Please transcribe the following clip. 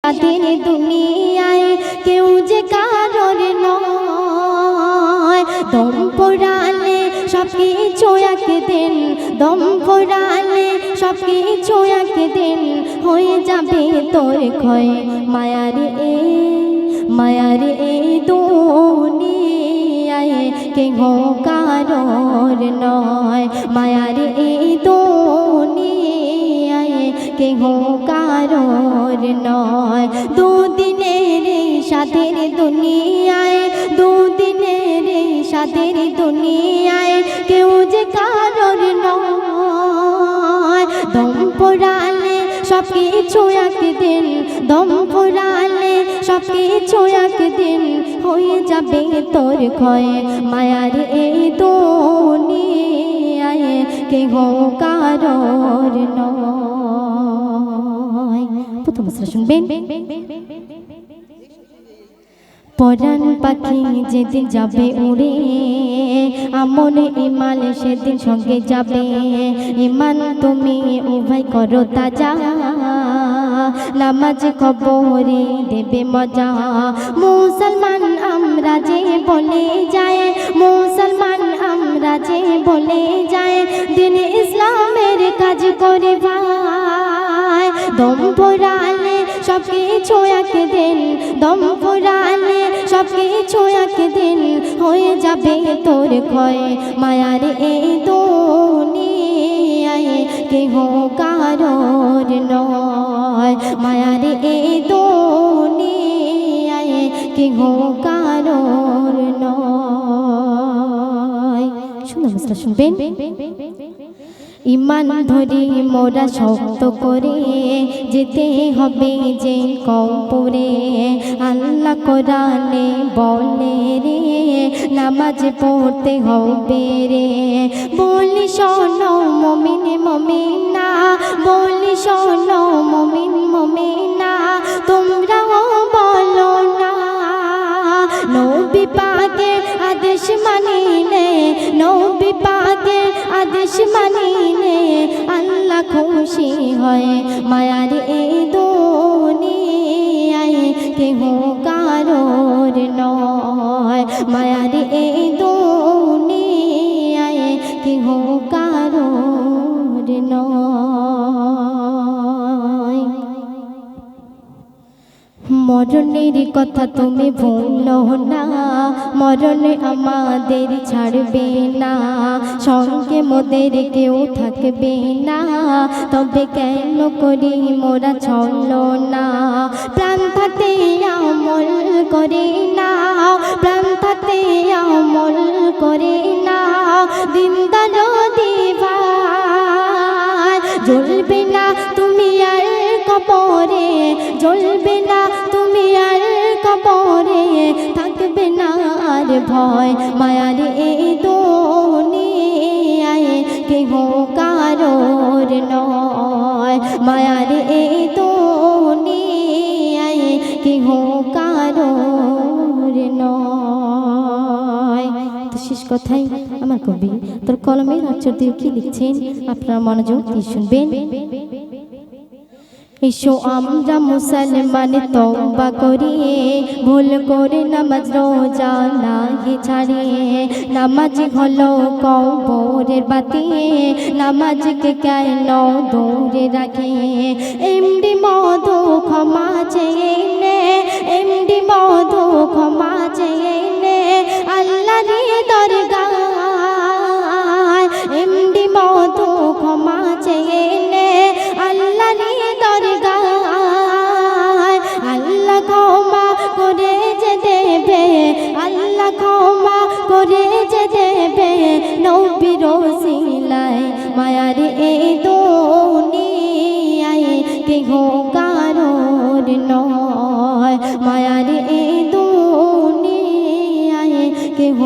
স্বাদের দুনিয়ায় কেউ যে কারোর নয়। দম পোড়ালে সব কিছু একদিন, দম পোড়ালে সব কিছু একদিন হয়ে যাবে তোর ক্ষয়। মায়ার এই দুনিয়ায় কেহ কারোর নয়। মায়ার এই দুনিয়ায় কেহ কারোর নয়। দুদিনের এই স্বাদের দুনিয়ায়, দুদিনের এই স্বাদের দুনিয়ায় কেউ যে কারোর নয়। দম পোড়ালে সব কিছু একদিন, দম পোড়ালে সব কিছু একদিন হয়ে যাবে তোর ক্ষয়। মায়ার এই দুনিয়ায় কেহ কারোর নয়। প্রথম শুনবেন। পরাণ পাখি যেদিন যাবে উড়ে, আমন ইমান সেদিন সঙ্গে যাবে। ইমান তুমি উভয় করো তাজা, নামাজ কবরে দেবে মজা। মুসলমান আমরা যে বলে যায়, মুসলমান আমরা যে বলে যায়, দিন ইসলামের কাজ করে ভাই। দম পোড়ালে সব কিছু একদিন, দম পোড়ালে সব কিছু একদিন হয়ে যাবে তোর ক্ষয়। মায়ার এই দুনিয়ায় কেহ কারোর নয়। মায়ার এই দুনিয়ায় কেহ কারোর নয়। সুন্দর মশলা শুনবেন। ইমান ধরি মোরা শক্ত করে যেতে হবে যে কবরে। আল্লাহ কোরআনে বলে রে, নামাজ পড়তে হবে রে। বলি শোনো মুমিন মুমিনা, বলি শোনো মুমিন মুমিনা, তোমরাও বলো না। নবী পাকের আদেশ মানিলে, নবী পাকের আদেশ মানিলে আল্লাহ খুশি হয়। মায়ার এই দুনিয়ায় কেহ কারোর নয়। মায়ার এই দুনিয়ায় কেহ কারোর নয়। মরণের কথা তুমি ভুলো না, মরণে আমাদের ছাড়বে না। সঙ্গে মোদের কেউ থাকবে না, তবে কেন করি মোরা চলো না। প্রাণ থাকতে আমল করে না, প্রাণ থাকতে আমল করে না। দিনদার দিবাই জ্বলবে না তুমি আর কবরে, জ্বলবে না তুমি আর কবরে, থাকবে না আর ভয়। মায়ার এই দুনিয়ায় কেহ কারোর নয়। মায়ার এই দুনিয়ায় কেহ কারোর নয়। তো শেষ কথাই আমার কবি তোর কলমের আচর দিয়ে কি লিখছেন আপনারা মনোযোগ দিয়ে শুনবেন। এসো আমরা মুসলমান তওবা করি, ভুল করে নামাজ রোজা নাই ছাড়িয়ে। নামাজ হলো কবরের বাতি, নামাজকে কেন দূরে রাখে। এমডি মধু ক্ষমা চেয়ে নে, এমডি মধু ক্ষমা চেয়ে নে আল্লাহর দরগায়। এমডি মধু ক্ষমা চেয়ে নে আল্লাহর দরগায়। আল্লাহ ক্ষমা করে যে দেবে, আল্লাহ ক্ষমা করে যে দেবে নবীর ওসিলায়। মায়ার এই দুনিয়ায় কেহ কারোর নয়। মায়ার এই দুনিয়ায় কেহ